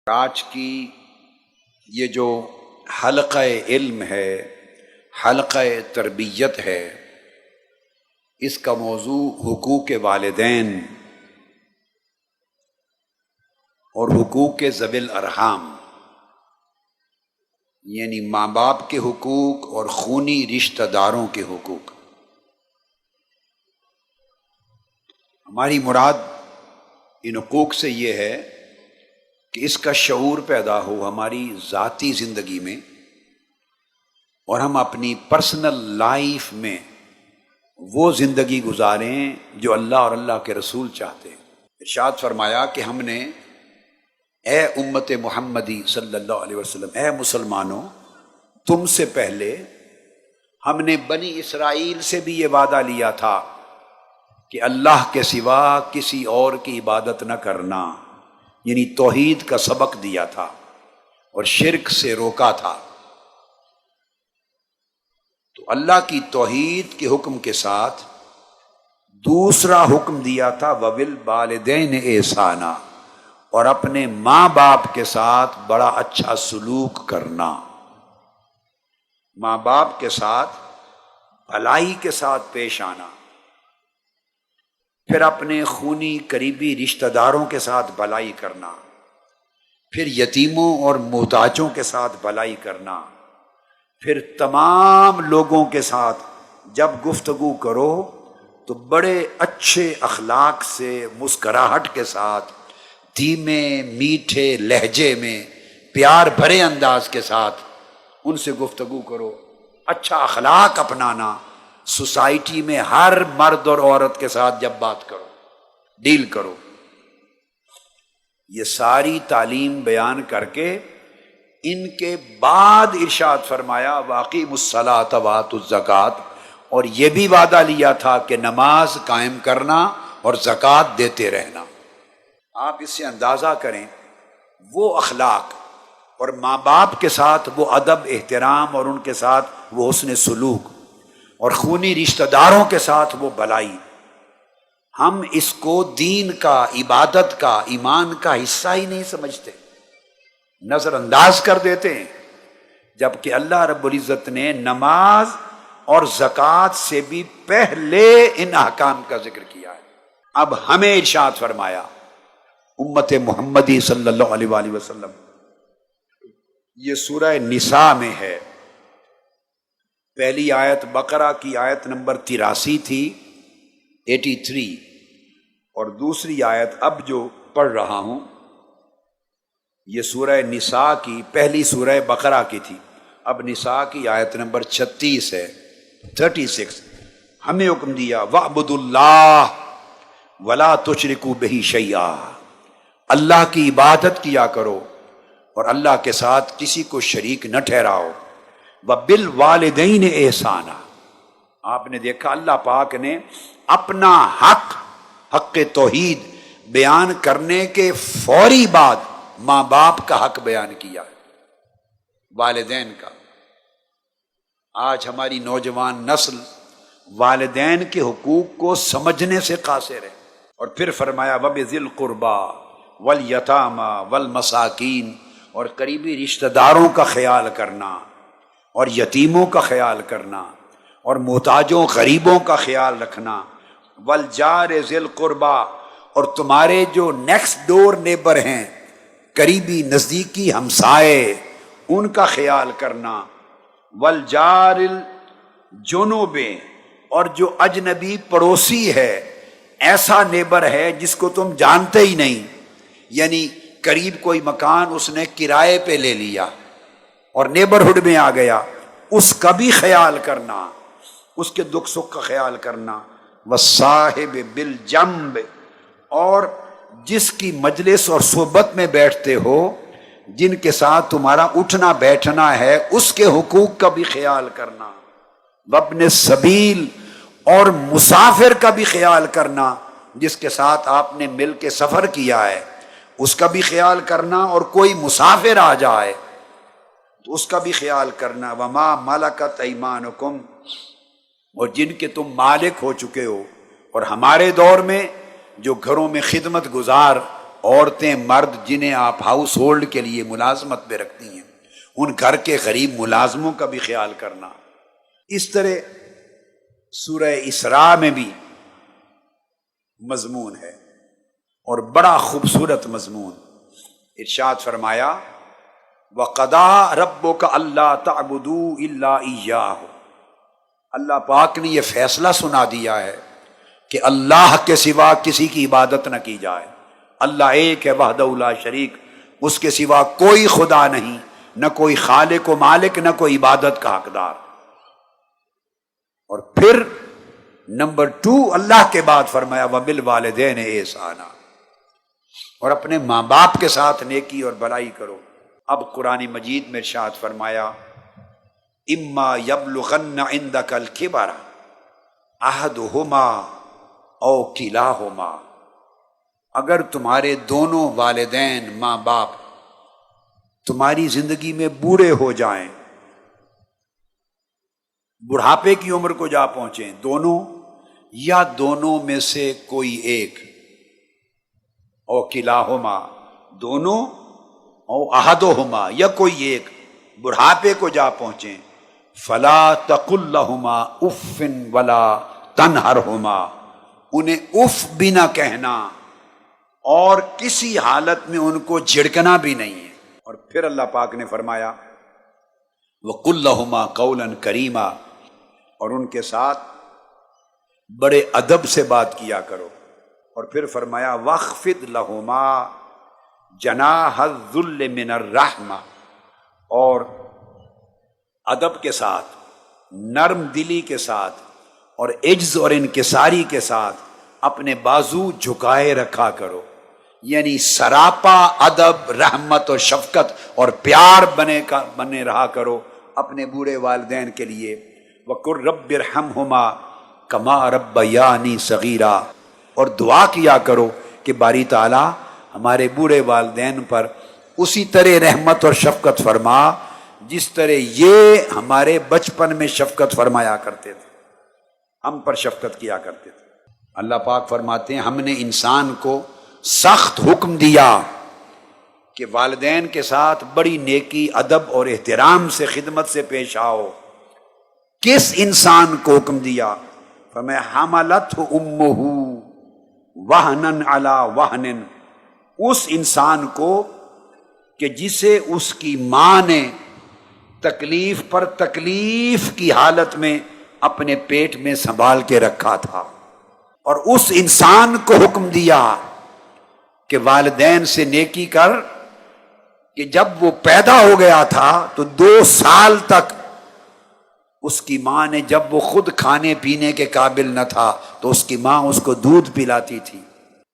آج کی یہ جو حلقہ علم ہے، حلقہ تربیت ہے، اس کا موضوع حقوق والدین اور حقوق ذوی الارحام، یعنی ماں باپ کے حقوق اور خونی رشتہ داروں کے حقوق۔ ہماری مراد ان حقوق سے یہ ہے کہ اس کا شعور پیدا ہو ہماری ذاتی زندگی میں، اور ہم اپنی پرسنل لائف میں وہ زندگی گزاریں جو اللہ اور اللہ کے رسول چاہتے ہیں۔ ارشاد فرمایا کہ ہم نے اے امت محمدی صلی اللہ علیہ وسلم، اے مسلمانوں، تم سے پہلے ہم نے بنی اسرائیل سے بھی یہ وعدہ لیا تھا کہ اللہ کے سوا کسی اور کی عبادت نہ کرنا، یعنی توحید کا سبق دیا تھا اور شرک سے روکا تھا۔ تو اللہ کی توحید کے حکم کے ساتھ دوسرا حکم دیا تھا وَبِالْوَالِدَيْنِ احسانا، اور اپنے ماں باپ کے ساتھ بڑا اچھا سلوک کرنا، ماں باپ کے ساتھ بھلائی کے ساتھ پیش آنا، پھر اپنے خونی قریبی رشتہ داروں کے ساتھ بھلائی کرنا، پھر یتیموں اور محتاجوں کے ساتھ بھلائی کرنا، پھر تمام لوگوں کے ساتھ جب گفتگو کرو تو بڑے اچھے اخلاق سے، مسکراہٹ کے ساتھ، دھیمے میٹھے لہجے میں، پیار بھرے انداز کے ساتھ ان سے گفتگو کرو، اچھا اخلاق اپنانا، سوسائٹی میں ہر مرد اور عورت کے ساتھ جب بات کرو، ڈیل کرو۔ یہ ساری تعلیم بیان کر کے ان کے بعد ارشاد فرمایا وَأَقِیمُوا الصَّلَاةَ وَآتُوا الزَّکَاةَ، اور یہ بھی وعدہ لیا تھا کہ نماز قائم کرنا اور زکوٰۃ دیتے رہنا۔ آپ اس سے اندازہ کریں وہ اخلاق اور ماں باپ کے ساتھ وہ ادب احترام اور ان کے ساتھ وہ حسن سلوک اور خونی رشتہ داروں کے ساتھ وہ بھلائی، ہم اس کو دین کا، عبادت کا، ایمان کا حصہ ہی نہیں سمجھتے، نظر انداز کر دیتے ہیں، جبکہ اللہ رب العزت نے نماز اور زکوٰۃ سے بھی پہلے ان احکام کا ذکر کیا ہے۔ اب ہمیں ارشاد فرمایا امت محمدی صلی اللہ علیہ وآلہ وسلم، یہ سورہ نساء میں ہے، پہلی آیت بقرہ کی آیت نمبر 83 تھی، 83، اور دوسری آیت اب جو پڑھ رہا ہوں یہ سورہ نساء کی، پہلی سورہ بقرہ کی تھی، اب نساء کی آیت نمبر 36 ہے، 36۔ ہمیں حکم دیا وَاعْبُدُوا اللَّهَ وَلَا تُشْرِكُوا بِهِ شَيْئًا، اللہ کی عبادت کیا کرو اور اللہ کے ساتھ کسی کو شریک نہ ٹھہراؤ۔ وَبِالْوَالِدَيْنِ احسانا، آپ نے دیکھا اللہ پاک نے اپنا حق توحید بیان کرنے کے فوری بعد ماں باپ کا حق بیان کیا، والدین کا۔ آج ہماری نوجوان نسل والدین کے حقوق کو سمجھنے سے قاصر ہے، اور پھر فرمایا وَبِذِي الْقُرْبَى وَالْيَتَامَى وَالْمَسَاکِینِ، اور قریبی رشتہ داروں کا خیال کرنا اور یتیموں کا خیال کرنا اور محتاجوں غریبوں کا خیال رکھنا، وَالْجَارِ ذِي الْقُرْبَى، اور تمہارے جو نیکسٹ ڈور نیبر ہیں، قریبی نزدیکی ہمسائے، ان کا خیال کرنا، وَالْجَارِ الْجُنُوبِ، اور جو اجنبی پڑوسی ہے، ایسا نیبر ہے جس کو تم جانتے ہی نہیں، یعنی قریب کوئی مکان اس نے کرائے پہ لے لیا اور نیبرہڈ میں آ گیا، اس کا بھی خیال کرنا، اس کے دکھ سکھ کا خیال کرنا، وَالصَّاحِبِ بِالْجَنبِ، اور جس کی مجلس اور صحبت میں بیٹھتے ہو، جن کے ساتھ تمہارا اٹھنا بیٹھنا ہے، اس کے حقوق کا بھی خیال کرنا، وَابْنِ السَّبِیلِ، اور مسافر کا بھی خیال کرنا، جس کے ساتھ آپ نے مل کے سفر کیا ہے اس کا بھی خیال کرنا، اور کوئی مسافر آ جائے تو اس کا بھی خیال کرنا، وَمَا مَلَكَتْ أَيْمَانُكُمْ، اور جن کے تم مالک ہو چکے ہو، اور ہمارے دور میں جو گھروں میں خدمت گزار عورتیں مرد جنہیں آپ ہاؤس ہولڈ کے لیے ملازمت میں رکھتی ہیں، ان گھر کے غریب ملازموں کا بھی خیال کرنا۔ اس طرح سورہ اسراء میں بھی مضمون ہے اور بڑا خوبصورت مضمون۔ ارشاد فرمایا وَقَضَىٰ رَبُّكَ أَلَّا تَعْبُدُوا إِلَّا إِيَّاهُ، اللہ پاک نے یہ فیصلہ سنا دیا ہے کہ اللہ کے سوا کسی کی عبادت نہ کی جائے۔ اللہ ایک ہے، وحدہ لا شریک، اس کے سوا کوئی خدا نہیں، نہ کوئی خالق و مالک، نہ کوئی عبادت کا حقدار۔ اور پھر نمبر 2 اللہ کے بعد فرمایا وَبِالْوَالِدَيْنِ إِحْسَانًا، اور اپنے ماں باپ کے ساتھ نیکی اور بھلائی کرو۔ اب قرآن مجید میں ارشاد فرمایا اما یبلغن عندک الکبر احدہما او کلاہما، اگر تمہارے دونوں والدین ماں باپ تمہاری زندگی میں بوڑھے ہو جائیں، بڑھاپے کی عمر کو جا پہنچیں، دونوں یا دونوں میں سے کوئی ایک، او کلاہما دونوں، او احدہما یا کوئی ایک بڑھاپے کو جا پہنچیں، فلا تقل لہما اف ولا تنہرہما، انہیں اف بھی نہ کہنا اور کسی حالت میں ان کو جھڑکنا بھی نہیں ہے۔ اور پھر اللہ پاک نے فرمایا وقل لہما قولا کریما، اور ان کے ساتھ بڑے ادب سے بات کیا کرو۔ اور پھر فرمایا واخفض لہما جناح الذل من الرحمہ، اور ادب کے ساتھ، نرم دلی کے ساتھ اور عجز اور انکساری کے ساتھ اپنے بازو جھکائے رکھا کرو، یعنی سراپا ادب، رحمت اور شفقت اور پیار بنے رہا کرو اپنے بوڑھے والدین کے لیے۔ وَقُلْ رَبِّ ارْحَمْهُمَا كَمَا رَبَّيَانِي صَغِيرًا، اور دعا کیا کرو کہ باری تعالیٰ ہمارے بوڑھے والدین پر اسی طرح رحمت اور شفقت فرما جس طرح یہ ہمارے بچپن میں شفقت فرمایا کرتے تھے، ہم پر شفقت کیا کرتے تھے۔ اللہ پاک فرماتے ہیں ہم نے انسان کو سخت حکم دیا کہ والدین کے ساتھ بڑی نیکی، ادب اور احترام سے خدمت سے پیش آؤ۔ کس انسان کو حکم دیا؟ فرمایا حملتہ امہ وہنن علی وہنن، اس انسان کو کہ جسے اس کی ماں نے تکلیف پر تکلیف کی حالت میں اپنے پیٹ میں سنبھال کے رکھا تھا، اور اس انسان کو حکم دیا کہ والدین سے نیکی کر، کہ جب وہ پیدا ہو گیا تھا تو 2 سال تک اس کی ماں نے، جب وہ خود کھانے پینے کے قابل نہ تھا تو اس کی ماں اس کو دودھ پلاتی تھی،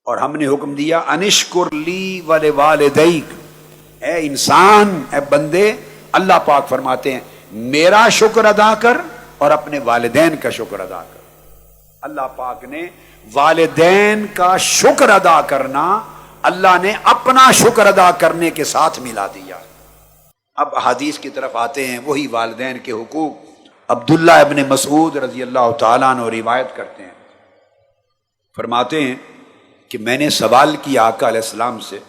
اور ہم نے حکم دیا انشکر لی ولوالدیک، اے انسان، اے بندے، اللہ پاک فرماتے ہیں میرا شکر ادا کر اور اپنے والدین کا شکر ادا کر۔ اللہ پاک نے والدین کا شکر ادا کرنا اللہ نے اپنا شکر ادا کرنے کے ساتھ ملا دیا۔ اب حدیث کی طرف آتے ہیں، وہی والدین کے حقوق۔ عبداللہ ابن مسعود رضی اللہ تعالیٰ عنہ روایت کرتے ہیں، فرماتے ہیں کہ میں نے سوال کیا آقا علیہ السلام سے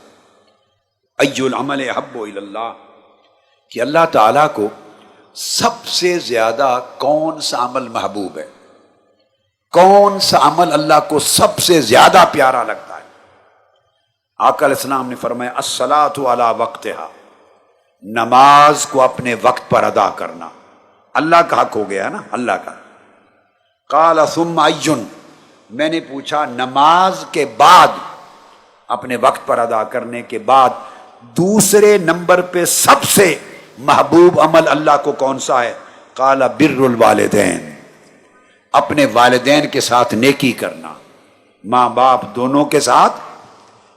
ای العمل احب الی اللہ، کہ اللہ تعالیٰ کو سب سے زیادہ کون سا عمل محبوب ہے، کون سا عمل اللہ کو سب سے زیادہ پیارا لگتا ہے؟ آقا علیہ السلام نے فرمایا الصلاۃ علی وقتہا، نماز کو اپنے وقت پر ادا کرنا۔ اللہ کا حق ہو گیا نا، اللہ کا۔ قال ثم ایٌ، میں نے پوچھا نماز کے بعد، اپنے وقت پر ادا کرنے کے بعد دوسرے نمبر پہ سب سے محبوب عمل اللہ کو کون سا ہے؟ قال بر الوالدین، اپنے والدین کے ساتھ نیکی کرنا، ماں باپ دونوں کے ساتھ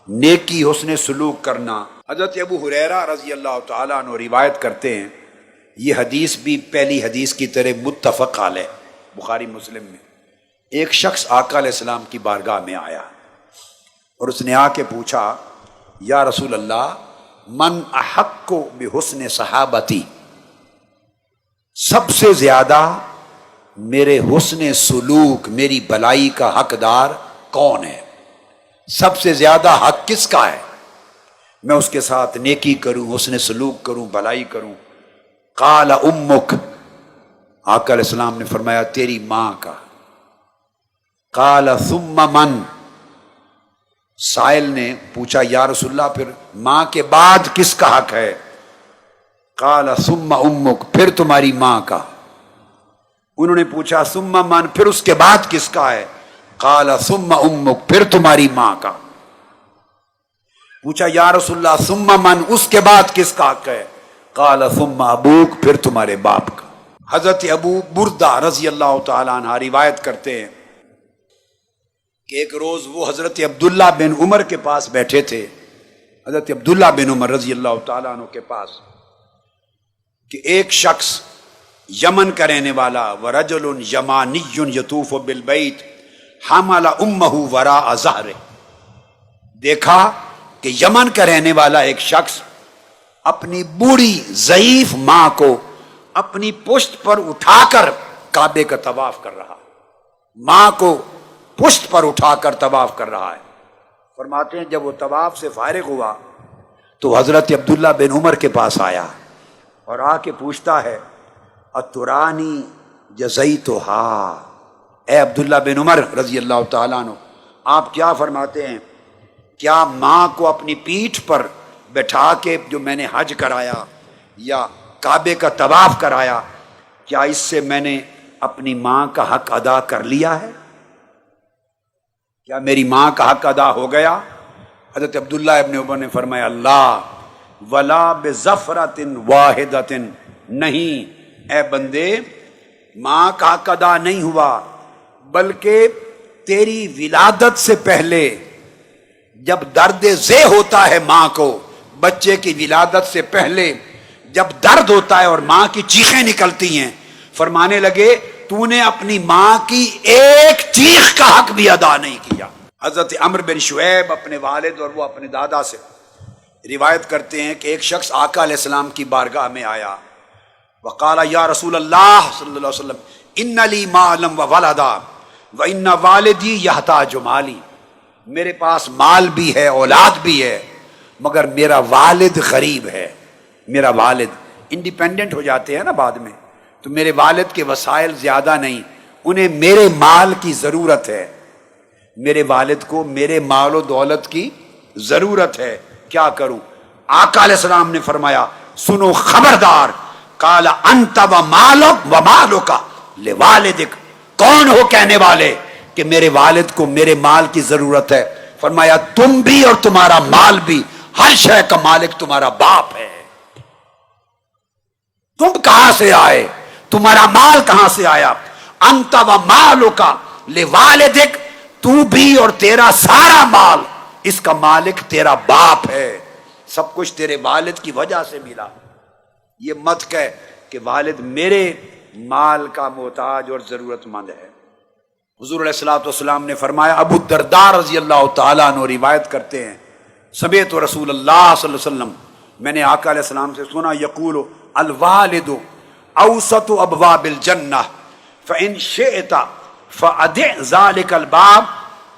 نیکی، حسن سلوک کرنا۔ حضرت ابو ہریرہ رضی اللہ تعالیٰ عنہ روایت کرتے ہیں، یہ حدیث بھی پہلی حدیث کی طرح متفق علیہ، بخاری مسلم میں، ایک شخص آقا علیہ السلام کی بارگاہ میں آیا اور اس نے آ کے پوچھا یا رسول اللہ من احق بحسن صحابتی، سب سے زیادہ میرے حسن سلوک، میری بھلائی کا حقدار کون ہے؟ سب سے زیادہ حق کس کا ہے؟ میں اس کے ساتھ نیکی کروں، حسن سلوک کروں، بھلائی کروں۔ قال امک، آقا علیہ السلام نے فرمایا تیری ماں کا۔ قال ثم من، سائل نے پوچھا یا رسول اللہ پھر ماں کے بعد کس کا حق ہے؟ قال ثم امک، پھر تمہاری ماں کا۔ انہوں نے پوچھا ثم من، پھر اس کے بعد کس کا ہے؟ قال ثم امک، پھر تمہاری ماں کا۔ پوچھا یا رسول اللہ ثم من، اس کے بعد کس کا حق ہے؟ قال ثم ابوک، پھر تمہارے باپ کا۔ حضرت ابو بردہ رضی اللہ تعالیٰ عنہ روایت کرتے ہیں کہ ایک روز وہ حضرت عبداللہ بن عمر کے پاس بیٹھے تھے، حضرت عبداللہ بن عمر رضی اللہ تعالیٰ عنہ کے پاس، کہ ایک شخص یمن کا رہنے والا ورجل یمانی یطوف بالبیت حمل امہ وراء ظہرہ، دیکھا کہ یمن کا رہنے والا ایک شخص اپنی بوڑھی ضعیف ماں کو اپنی پشت پر اٹھا کر کعبے کا طواف کر رہا، ماں کو پشت پر اٹھا کر طواف کر رہا ہے۔ فرماتے ہیں جب وہ طواف سے فارغ ہوا تو حضرت عبداللہ بن عمر کے پاس آیا اور آ کے پوچھتا ہے اترانی جزیتھا، اے عبداللہ بن عمر رضی اللہ تعالیٰ عنہ، آپ کیا فرماتے ہیں؟ کیا ماں کو اپنی پیٹھ پر بٹھا کے جو میں نے حج کرایا یا کعبے کا طواف کرایا، کیا اس سے میں نے اپنی ماں کا حق ادا کر لیا ہے؟ کیا میری ماں کا حق ادا ہو گیا؟ حضرت عبداللہ ابن عمر نے فرمایا اللہ ولا بظفرۃ واحدۃ، نہیں اے بندے، ماں کا حق ادا نہیں ہوا، بلکہ تیری ولادت سے پہلے جب درد ذہ ہوتا ہے ماں کو، بچے کی ولادت سے پہلے جب درد ہوتا ہے اور ماں کی چیخیں نکلتی ہیں، فرمانے لگے تو نے اپنی ماں کی ایک چیخ کا حق بھی ادا نہیں کیا۔ حضرت عمرو بن شعیب اپنے والد اور وہ اپنے دادا سے روایت کرتے ہیں کہ ایک شخص آقا علیہ السلام کی بارگاہ میں آیا، وقال یا رسول اللہ صلی اللہ علیہ وسلم ان لی مالا و ولدا و ان والدی یحتاج مالی، میرے پاس مال بھی ہے، اولاد بھی ہے، مگر میرا والد غریب ہے، میرا والد انڈیپینڈنٹ ہو جاتے ہیں نا بعد میں، تو میرے والد کے وسائل زیادہ نہیں، انہیں میرے مال کی ضرورت ہے، میرے والد کو میرے مال و دولت کی ضرورت ہے، کیا کروں؟ آقا علیہ السلام نے فرمایا سنو خبردار، قال انت و مالک لوالدک، کون ہو کہنے والے کہ میرے والد کو میرے مال کی ضرورت ہے؟ فرمایا تم بھی اور تمہارا مال بھی، ہر شے کا مالک تمہارا باپ ہے، تم کہاں سے آئے، تمہارا مال کہاں سے آیا؟ انت و مالک لوالدک، تو بھی اور تیرا سارا مال، اس کا مالک تیرا باپ ہے، سب کچھ تیرے والد کی وجہ سے ملا۔ یہ مت کہہ کہ والد میرے مال کا محتاج اور ضرورت مند ہے۔ حضور علیہ الصلوۃ والسلام نے فرمایا، ابو الدرداء رضی اللہ تعالیٰ عنہ روایت کرتے ہیں، سمعت رسول اللہ صلی اللہ علیہ وسلم، میں نے آقا علیہ السلام سے سنا، یقول الوالد اوسط ابواب الجنہ فإن شئت فأدع ذلك الباب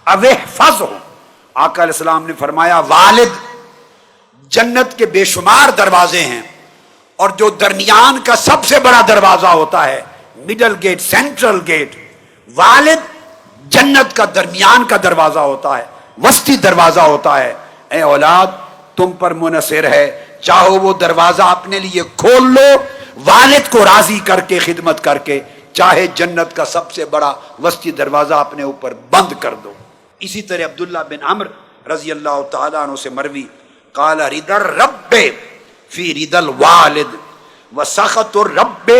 او احفظه۔ آقا علیہ السلام نے فرمایا والد جنت کے بے شمار دروازے ہیں، اور جو درمیان کا سب سے بڑا دروازہ ہوتا ہے، مڈل گیٹ، سینٹرل گیٹ، والد جنت کا درمیان کا دروازہ ہوتا ہے، وسطی دروازہ ہوتا ہے۔ اے اولاد تم پر منحصر ہے، چاہو وہ دروازہ اپنے لیے کھول لو والد کو راضی کر کے، خدمت کر کے، چاہے جنت کا سب سے بڑا وسطی دروازہ اپنے اوپر بند کر دو۔ اسی طرح عبداللہ بن عمرو رضی اللہ تعالیٰ عنہ سے مروی، قال رضا الرب فی رضا الوالد و سخط الرب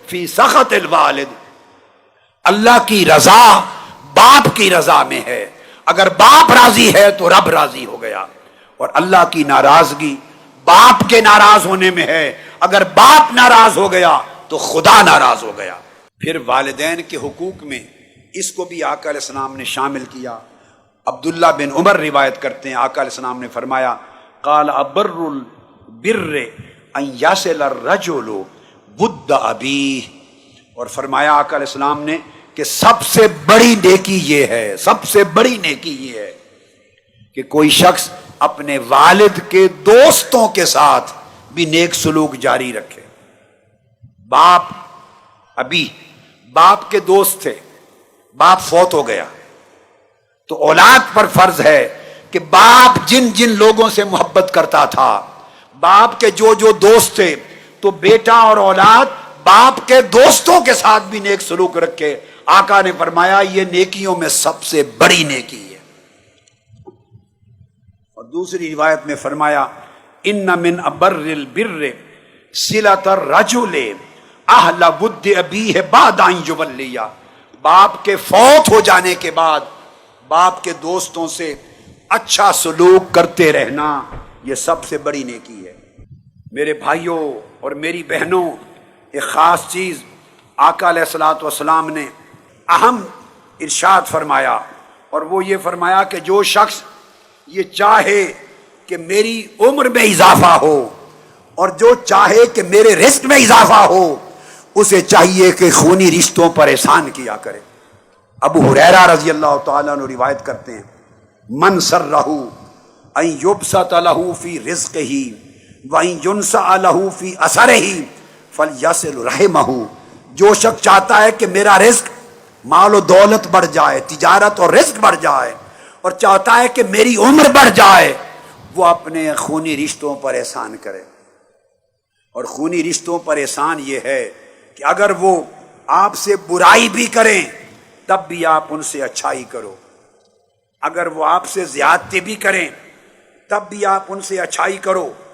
فی سخط الوالد، اللہ کی رضا باپ کی رضا میں ہے، اگر باپ راضی ہے تو رب راضی ہو گیا، اور اللہ کی ناراضگی باپ کے ناراض ہونے میں ہے، اگر باپ ناراض ہو گیا تو خدا ناراض ہو گیا۔ پھر والدین کے حقوق میں اس کو بھی آقا علیہ السلام نے شامل کیا۔ عبداللہ بن عمر روایت کرتے ہیں، آقا علیہ السلام نے فرمایا، قال ابر البر ان یصل الرجل ود ابیہ، اور فرمایا آقا علیہ السلام نے کہ سب سے بڑی نیکی یہ ہے، سب سے بڑی نیکی یہ ہے کہ کوئی شخص اپنے والد کے دوستوں کے ساتھ بھی نیک سلوک جاری رکھے۔ باپ کے دوست تھے، باپ فوت ہو گیا تو اولاد پر فرض ہے کہ باپ جن جن لوگوں سے محبت کرتا تھا، باپ کے جو جو دوست تھے، تو بیٹا اور اولاد باپ کے دوستوں کے ساتھ بھی نیک سلوک رکھے۔ آقا نے فرمایا یہ نیکیوں میں سب سے بڑی نیکی ہے۔ اور دوسری روایت میں فرمایا ان من ابر البر صلۃ الرجل اہل ود ابیہ بعد ان یولیہ، باپ کے فوت ہو جانے کے بعد باپ کے دوستوں سے اچھا سلوک کرتے رہنا یہ سب سے بڑی نیکی ہے۔ میرے بھائیوں اور میری بہنوں، ایک خاص چیز آقا علیہ الصلوۃ والسلام نے اہم ارشاد فرمایا، اور وہ یہ فرمایا کہ جو شخص یہ چاہے کہ میری عمر میں اضافہ ہو اور جو چاہے کہ میرے رزق میں اضافہ ہو، اسے چاہیے کہ خونی رشتوں پر احسان کیا کرے۔ ابو ہریرہ رضی اللہ تعالیٰ عنہ روایت کرتے ہیں من سرہ ان یبسط لہ فی رزقہ وان ینسأ لہ فی اثرہ فلیصل رحمہ، جو شخص چاہتا ہے کہ میرا رزق مال و دولت بڑھ جائے، تجارت اور رزق بڑھ جائے، اور چاہتا ہے کہ میری عمر بڑھ جائے، وہ اپنے خونی رشتوں پر احسان کرے۔ اور خونی رشتوں پر احسان یہ ہے کہ اگر وہ آپ سے برائی بھی کریں تب بھی آپ ان سے اچھائی کرو، اگر وہ آپ سے زیادتی بھی کریں تب بھی آپ ان سے اچھائی کرو،